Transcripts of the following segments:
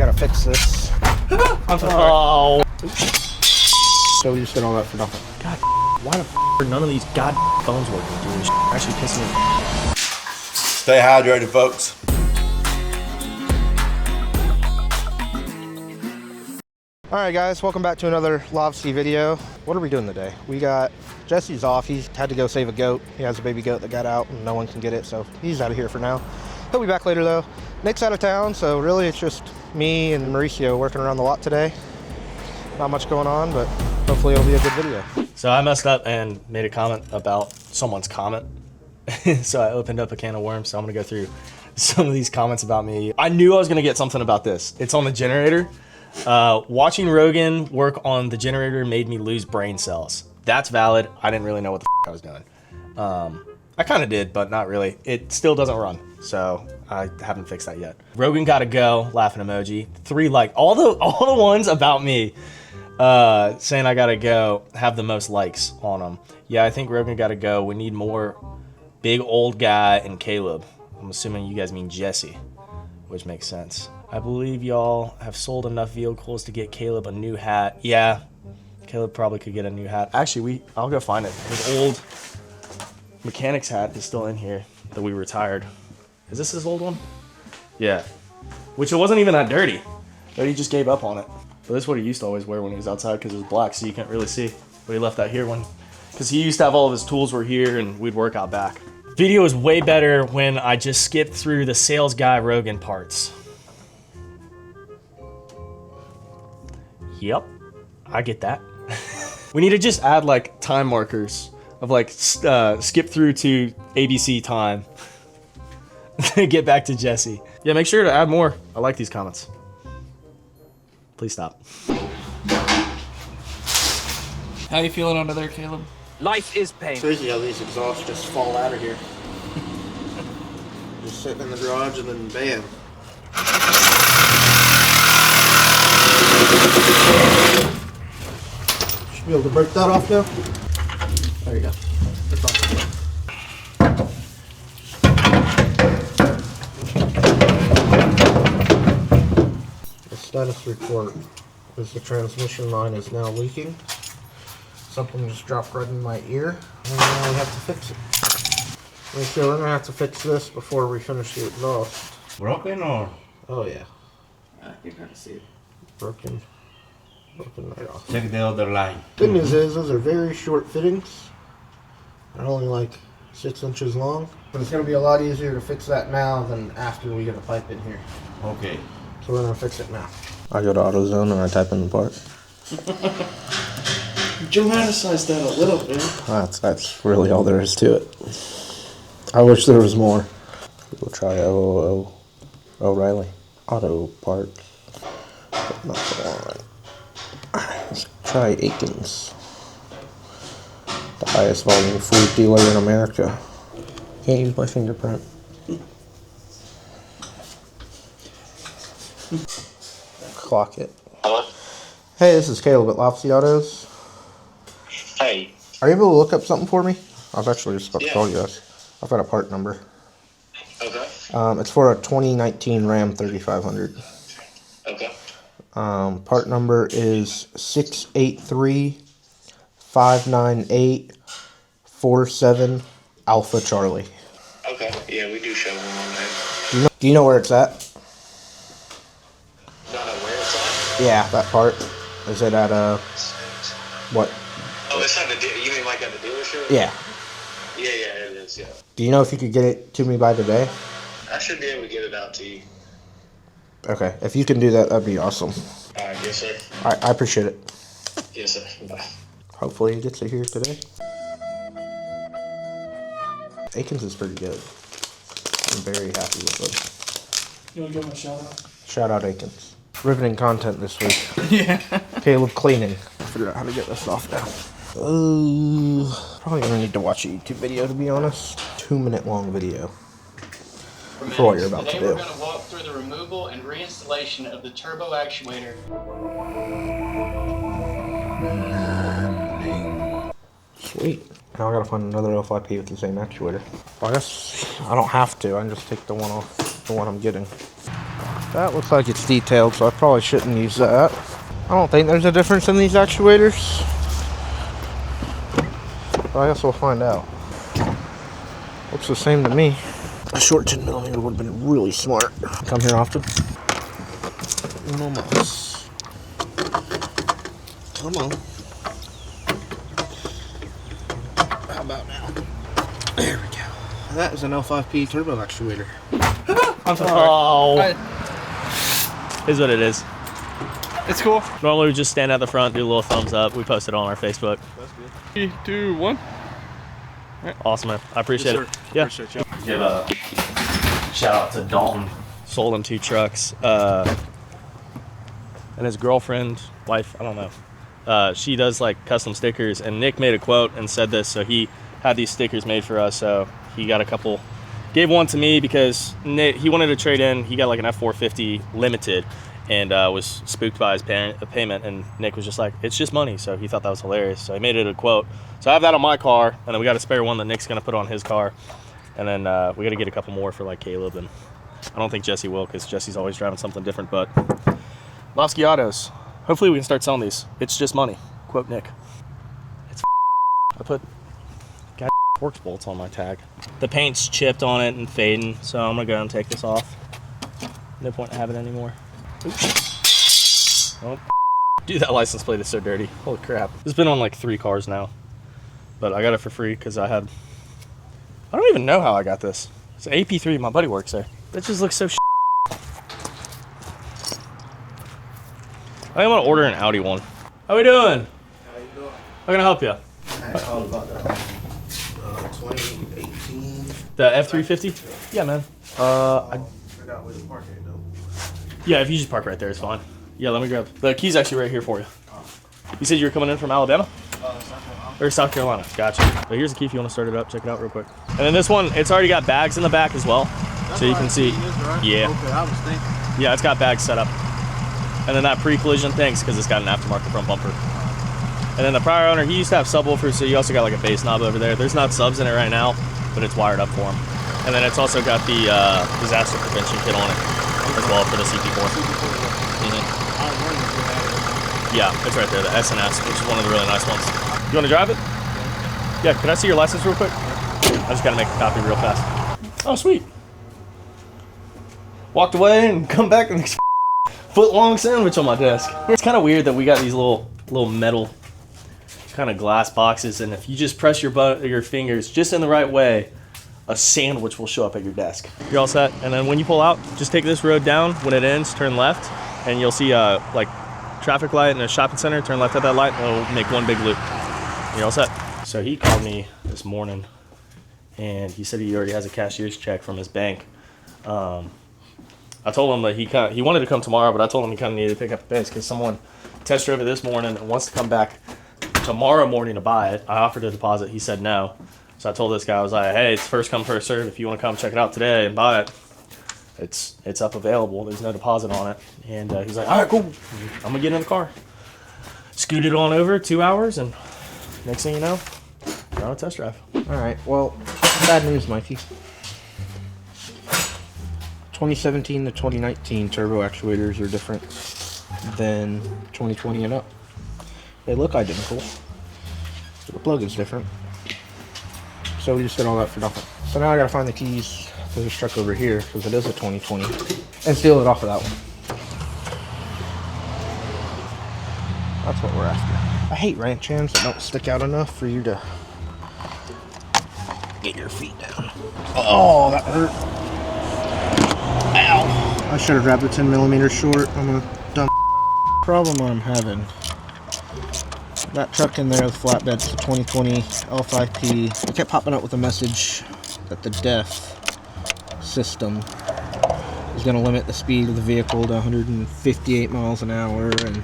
gotta fix this. I'm sorry. Oh. So we just did all that for nothing. God, why the f are none of these god phones working, dude? This actually pissing me off. Stay hydrated, folks. Alright guys, welcome back to another Lavski video. What are we doing today? We got Jesse's off. He's had to go save a goat. He has a baby goat that got out and no one can get it, so he's out of here for now. He'll be back later though. Nick's out of town, so really it's just me and Mauricio working around the lot today. Not much going on, but hopefully it'll be a good video. So I messed up and made a comment about someone's comment. So I opened up a can of worms, so I'm gonna go through some of these comments about me. I knew I was gonna get something about this. It's on the generator. Watching Rogan work on the generator made me lose brain cells. That's valid. I didn't really know what the f I was doing. I kind of did, but not really. It still doesn't run, so I haven't fixed that yet. Rogan gotta go, laughing emoji. 3 like all the ones about me saying I gotta go have the most likes on them. Yeah, I think Rogan gotta go. We need more big old guy and Caleb. I'm assuming you guys mean Jesse, which makes sense. I believe y'all have sold enough vehicles to get Caleb a new hat. Yeah, Caleb probably could get a new hat. Actually, I'll go find it. His old mechanic's hat is still in here that we retired. Is this his old one? Yeah. Which it wasn't even that dirty, but he just gave up on it. But this is what he used to always wear when he was outside because it was black, so you can't really see. But he left that here because he used to have all of his tools were here and we'd work out back. Video is way better when I just skipped through the sales guy Rogan parts. Yep, I get that. We need to just add like time markers of like skip through to ABC time. Get back to Jesse. Yeah, make sure to add more. I like these comments. Please stop. How you feeling under there, Caleb? Life is pain. Crazy how these exhausts just fall out of here. Just sitting in the garage and then bam. Should be able to break that off now. There you go. That's awesome. The status report is the transmission line is now leaking. Something just dropped right in my ear, and now we have to fix it. Okay, we're gonna have to fix this before we finish the exhaust. Broken or? Oh yeah, You can kind of see it. broken right off. Check the other line. Good news is those are very short fittings. They're only like 6 inches long, but it's gonna be a lot easier to fix that now than after we get a pipe in here. Okay. So we're gonna fix it now. I go to AutoZone and I type in the part. Dramatize that a little bit. That's really all there is to it. I wish there was more. We'll try O'Reilly Auto Parts. But not the one. Let's try Aikens, the highest volume food dealer in America. Can't use my fingerprint. Clock it. Hello? Hey, this is Caleb at Lavski Autos. Hey. Are you able to look up something for me? I was actually just about to Yeah. call you guys. I've got a part number. Okay. It's for a 2019 Ram 3500. Okay. Part number is 683-598-47 Alpha Charlie. Okay. Yeah, we do show them on there. Do you know where it's at? Not know where it's at? Yeah, that part. Is it at what? Oh, it's at the you mean like at the dealership? Yeah. Yeah, it is, yeah. Do you know if you could get it to me by today? I should be able to get it out to you. Okay, if you can do that, that'd be awesome. Alright, yes, sir. I appreciate it. Yes, sir. Bye. Hopefully he gets it here today. Aikens is pretty good. I'm very happy with him. You want to give him a shout out? Shout out Aikens. Riveting content this week. Yeah. Caleb cleaning. I figured out how to get this off now. Probably gonna need to watch a YouTube video, to be honest. 2-minute long video for what you're about to do. Today we're going to walk through the removal and reinstallation of the turbo actuator. Sweet. Now I gotta find another L5P with the same actuator. Well, I guess I don't have to. I can just take the one off, the one I'm getting. That looks like it's detailed, so I probably shouldn't use that. I don't think there's a difference in these actuators, but I guess we'll find out. Looks the same to me. A short 10mm would have been really smart. Come here often. Uno más. Come on. How about now? There we go. That is an L5P turbo actuator. I'm sorry. Oh. Is what it is. It's cool. Normally we just stand at the front, do a little thumbs up. We post it on our Facebook. That's good. 3, 2, 1. Awesome, man. I appreciate it. Yeah. Appreciate you. Give a shout out to Dalton. Sold him 2 trucks. And his girlfriend, wife, I don't know. She does like custom stickers, and Nick made a quote and said this, so he had these stickers made for us, so he got a couple. Gave one to me because Nick, he wanted to trade in. He got like an F450 limited and was spooked by his payment, and Nick was just like, it's just money, so he thought that was hilarious, so he made it a quote. So I have that on my car, and then we got a spare one that Nick's gonna put on his car, and then we gotta get a couple more for like Caleb, and I don't think Jesse will because Jesse's always driving something different, but Lavski Autos, hopefully we can start selling these. It's just money, quote Nick. It's I put Torx bolts on my tag. The paint's chipped on it and fading, so I'm gonna go and take this off. No point in having it anymore. Oops. Oh, dude, that license plate is so dirty. Holy crap. It's been on like 3 cars now, but I got it for free because I don't even know how I got this. It's an AP3, my buddy works there. That just looks so I think I'm gonna order an Audi one. How we doing? How you doing? How can I help you? I called about that 2018. The F350? Yeah, man. I forgot where the park at though. Yeah, if you just park right there, it's fine. Yeah, let me grab. The key's actually right here for you. You said you were coming in from Alabama? Or South Carolina. Gotcha. So here's the key if you want to start it up. Check it out real quick. And then this one, it's already got bags in the back as well. So you can see. Yeah. Okay, I was thinking. Yeah, it's got bags set up. And then that pre-collision thing's because it's got an aftermarket front bumper. And then the prior owner, he used to have subwoofers, so you also got like a bass knob over there. There's not subs in it right now, but it's wired up for him. And then it's also got the disaster prevention kit on it as well for the CP4. Yeah, it's right there, the SNS, which is one of the really nice ones. You want to drive it? Yeah, can I see your license real quick? I just got to make a copy real fast. Oh, sweet. Walked away and come back and foot-long sandwich on my desk. It's kind of weird that we got these little metal kind of glass boxes, and if you just press your fingers just in the right way, a sandwich will show up at your desk. You're all set, and then when you pull out, just take this road down. When it ends, turn left, and you'll see a like traffic light and a shopping center. Turn left at that light, and it'll make one big loop. You're all set. So he called me this morning, and he said he already has a cashier's check from his bank. I told him that he wanted to come tomorrow, but I told him he kind of needed to pick up the pace because someone test drove it this morning and wants to come back tomorrow morning to buy it. I offered a deposit. He said no. So I told this guy, I was like, hey, it's first come, first serve. If you want to come check it out today and buy it, it's up available. There's no deposit on it. And he's like, all right, cool. I'm going to get in the car. Scooted on over 2 hours, and next thing you know, you're on a test drive. All right, well, bad news, Mikey. 2017 to 2019 turbo actuators are different than 2020 and up. They look identical, but the plug-in's different. So we just did all that for nothing. So now I gotta find the keys to this truck over here, because it is a 2020, and steal it off of that one. That's what we're after. I hate ranch hams that don't stick out enough for you to get your feet down. Oh, that hurt. Ow. I should have grabbed the 10mm short. I'm a dumb problem I'm having. That truck in there, the flatbed's the 2020 L5P. It kept popping up with a message that the DEF system is going to limit the speed of the vehicle to 158 miles an hour, and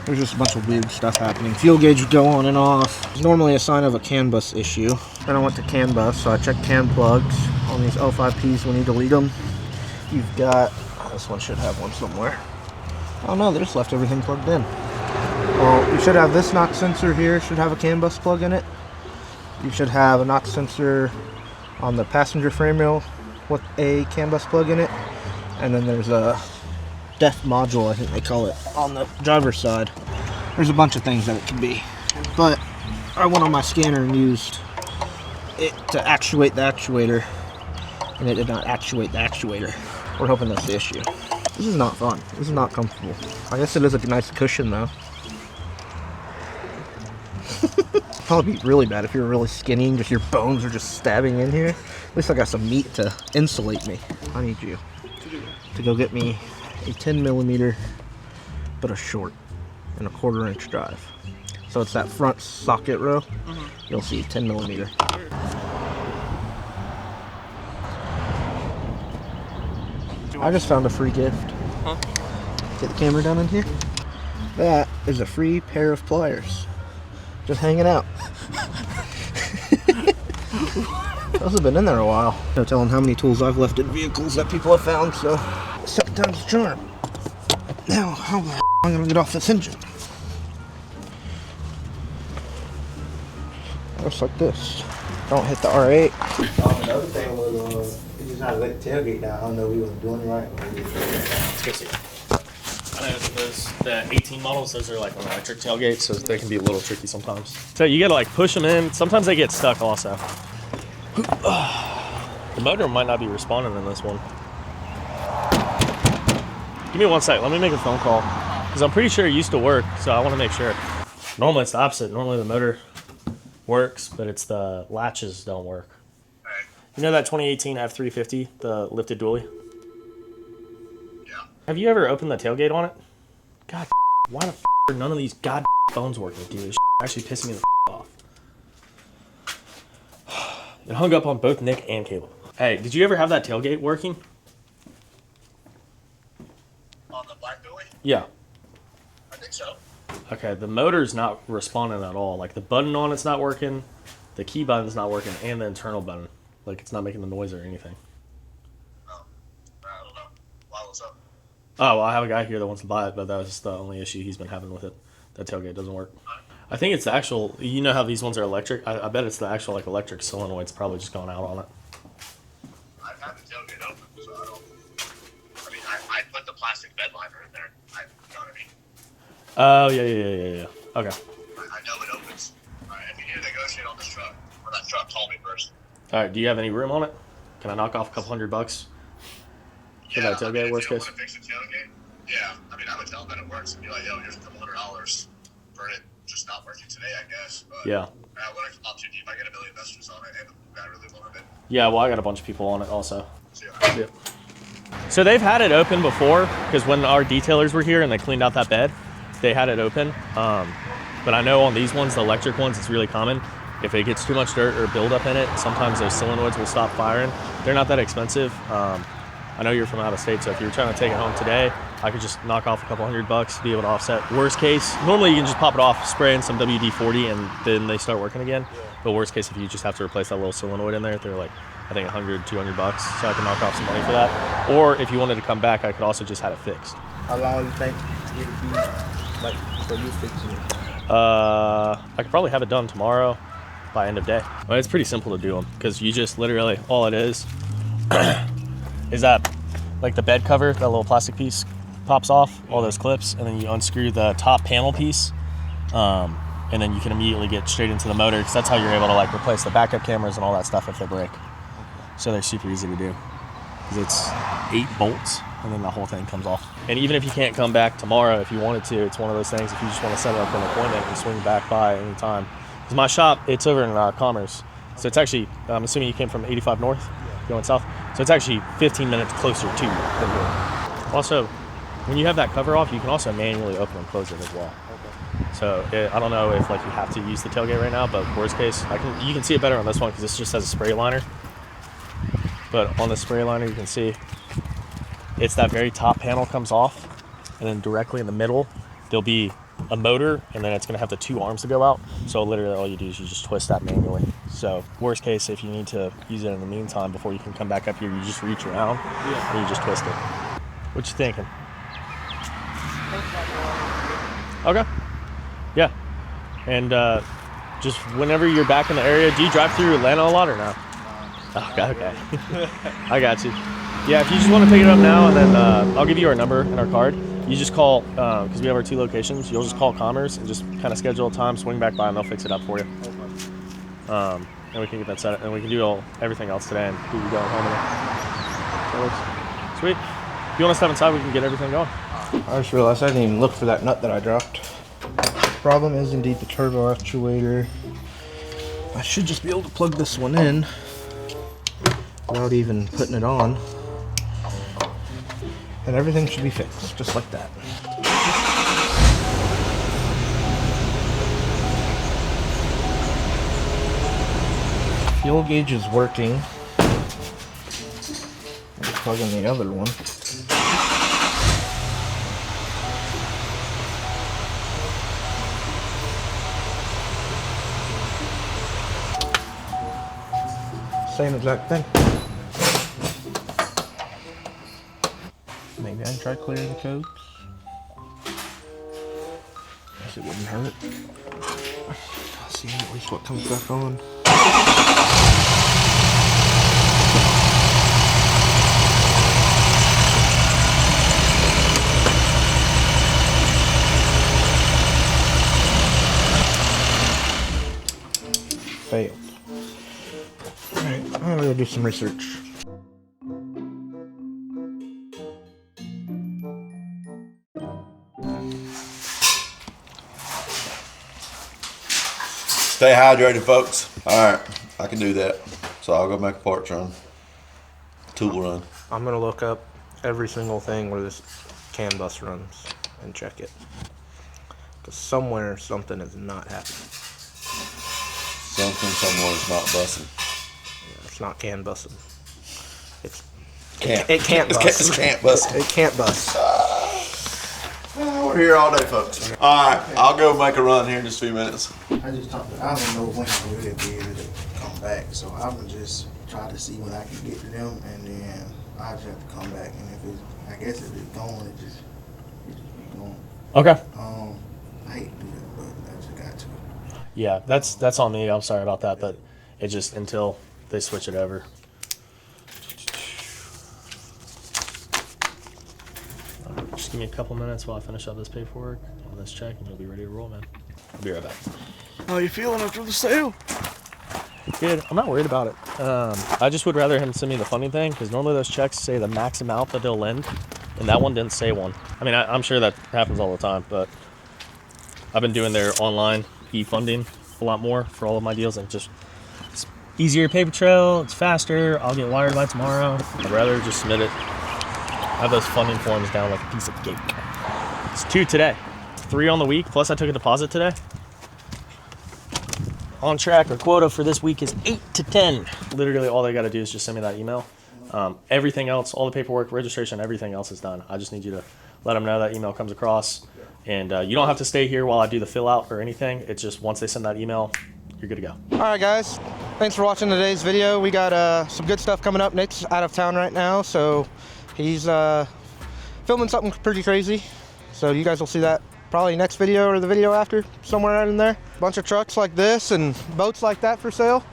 there's just a bunch of weird stuff happening. Fuel gauge would go on and off. It's normally a sign of a CAN bus issue. Then I went to CAN bus, so I checked CAN plugs on these L5Ps when you delete them. You've got, this one should have one somewhere. Oh no, they just left everything plugged in. Well, you should have this knock sensor here, should have a CAN bus plug in it. You should have a knock sensor on the passenger frame rail with a CAN bus plug in it. And then there's a depth module, I think they call it, on the driver's side. There's a bunch of things that it can be, but I went on my scanner and used it to actuate the actuator, and it did not actuate the actuator. We're hoping that's the issue. This is not fun. This is not comfortable. I guess it is a nice cushion though. Probably be really bad if you're really skinny and just your bones are just stabbing in here. At least I got some meat to insulate me. I need you to go get me a 10mm, but a short and a 1/4 inch drive. So it's that front socket row. You'll see 10mm. I just found a free gift. Huh? Get the camera down in here. That is a free pair of pliers. Just hanging out. Those have been in there a while. No telling how many tools I've left in vehicles that people have found, so second time's a charm. Now, how the am I gonna get off this engine? Looks like this. Don't hit the R8. Another thing was, we just had to let the tailgate down. I don't know if we wasn't doing it right. Let's go see. I know the 18 models, those are like an electric tailgate, so they can be a little tricky sometimes. So you gotta like push them in. Sometimes they get stuck also. The motor might not be responding in this one. Give me 1 sec, let me make a phone call. Because I'm pretty sure it used to work, so I want to make sure. Normally it's the opposite. Normally the motor works, but it's the latches don't work. You know that 2018 F350, the lifted dually? Have you ever opened the tailgate on it? God, why the are none of these god phones working, dude? This actually pissing me the off. It hung up on both Nick and Caleb. Hey, did you ever have that tailgate working? On the black dually? Yeah. I think so. Okay, the motor's not responding at all. Like the button on it's not working, the key button's not working, and the internal button. Like it's not making the noise or anything. Oh, I don't know. Why was up? Oh, well, I have a guy here that wants to buy it, but that was the only issue he's been having with it. That tailgate doesn't work. I think it's the actual, you know how these ones are electric? I bet it's the actual like electric solenoid's probably just gone out on it. I've had the tailgate open, so I mean, I put the plastic bed liner in there. You know what I mean? Oh, yeah. Okay. I know it opens. All right, if you need to negotiate on this truck, or that truck, call me first. All right, do you have any room on it? Can I knock off a couple $100 for that tailgate, I mean, worst if you case? don't want to fix the tailgate, yeah. I mean, I would tell them that it works and be like, yo, here's a couple $100 for it just not working today, I guess. But Yeah. I wouldn't come up too deep. I get a million investors on it, and the guy really wanted it. Yeah, well, I got a bunch of people on it also. So, yeah. Yeah. So they've had it open before, because when our detailers were here and they cleaned out that bed, they had it open. But I know on these ones, the electric ones, it's really common. If it gets too much dirt or buildup in it, sometimes those solenoids will stop firing. They're not that expensive. I know you're from out of state, so if you're trying to take it home today, I could just knock off a couple $100, be able to offset. Worst case, normally you can just pop it off, spray in some WD-40, and then they start working again. Yeah. But worst case, if you just have to replace that little solenoid in there, they're like, I think $100, $200, so I can knock off some money for that. Or if you wanted to come back, I could also just have it fixed. How long do you think it'd be, like, for you fixing it? I could probably have it done tomorrow by end of day. Well, it's pretty simple to do them, because you just literally, all it is that like the bed cover, that little plastic piece pops off, all those clips, and then you unscrew the top panel piece, and then you can immediately get straight into the motor, because that's how you're able to like replace the backup cameras and all that stuff if they break. So they're super easy to do, because it's 8 bolts and then the whole thing comes off. And even if you can't come back tomorrow, if you wanted to, it's one of those things, if you just want to set up an appointment and swing back by anytime. Because my shop, it's over in Commerce, so it's actually, I'm assuming you came from 85 North, going south, so it's actually 15 minutes closer to you than here. Also, when you have that cover off, you can also manually open and close it as well. Okay. So I don't know if like you have to use the tailgate right now, but worst case, you can see it better on this one because this just has a spray liner. But on the spray liner, you can see it's that very top panel comes off, and then directly in the middle, there'll be a motor, and then it's going to have the 2 arms to go out. So literally all you do is you just twist that manually. So worst case, if you need to use it in the meantime before you can come back up here, you just reach around and you just twist it. What you thinking? Okay. Yeah. And just whenever you're back in the area, do you drive through Atlanta a lot or no? Oh, okay. I got you. Yeah, if you just want to pick it up now, and then I'll give you our number and our card. You just call, because we have our 2 locations, you'll just call Commerce and just kind of schedule a time, swing back by, and they'll fix it up for you. And we can get that set, and we can do everything else today and do you going home. That works. Sweet. If you want to step inside, we can get everything going. I just realized I didn't even look for that nut that I dropped. The problem is indeed the turbo actuator. I should just be able to plug this one in without even putting it on. And everything should be fixed, just like that. Fuel gauge is working. Let's plug in the other one. Same exact thing. Maybe I can try clearing the codes. Guess it wouldn't hurt. Let's see at least what comes back on. Failed. Alright, I'm gonna go do some research. Stay hydrated, folks. All right, I can do that. So I'll go make a parts run, tool run. I'm gonna look up every single thing where this CAN bus runs and check it. Because somewhere something is not happening. Something someone's not busting. Yeah, it's not CAN bussing. It's Can't. it can't bus. It can't bust. It can't bus. We're here all day, folks. All right, I'll go make a run here in just a few minutes. I just talked to, I don't know when I'm really be able to come back, so I'm gonna just try to see when I can get to them, and then I just have to come back. And if it's, I guess if it's gone, it just be gone. Okay. I hate to do that, but I just got to. Yeah, that's on me. I'm sorry about that, but it just until they switch it over. Just give me a couple minutes while I finish up this paperwork on this check, and you'll be ready to roll, man. I'll be right back. How you feeling after the sale? Good. I'm not worried about it. I just would rather him send me the funding thing, because normally those checks say the max amount that they'll lend, and that one didn't say one. I mean, I'm sure that happens all the time, but I've been doing their online e-funding a lot more for all of my deals, and it's easier paper trail, it's faster, I'll get wired by tomorrow. I'd rather just submit it. I have those funding forms down like a piece of cake. It's 2 today, 3 on the week, plus I took a deposit today. On track, or quota for this week is 8 to 10. Literally all they gotta do is just send me that email. Everything else, all the paperwork, registration, everything else is done. I just need you to let them know that email comes across. And you don't have to stay here while I do the fill out or anything. It's just once they send that email, you're good to go. All right, guys. Thanks for watching today's video. We got some good stuff coming up. Nick's out of town right now, so he's filming something pretty crazy. So you guys will see that probably next video or the video after, somewhere right in there. Bunch of trucks like this and boats like that for sale.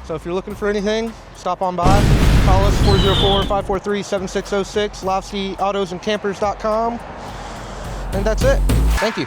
So if you're looking for anything, stop on by. Call us 404-543-7606, Lavski Autos and Campers.com. And that's it. Thank you.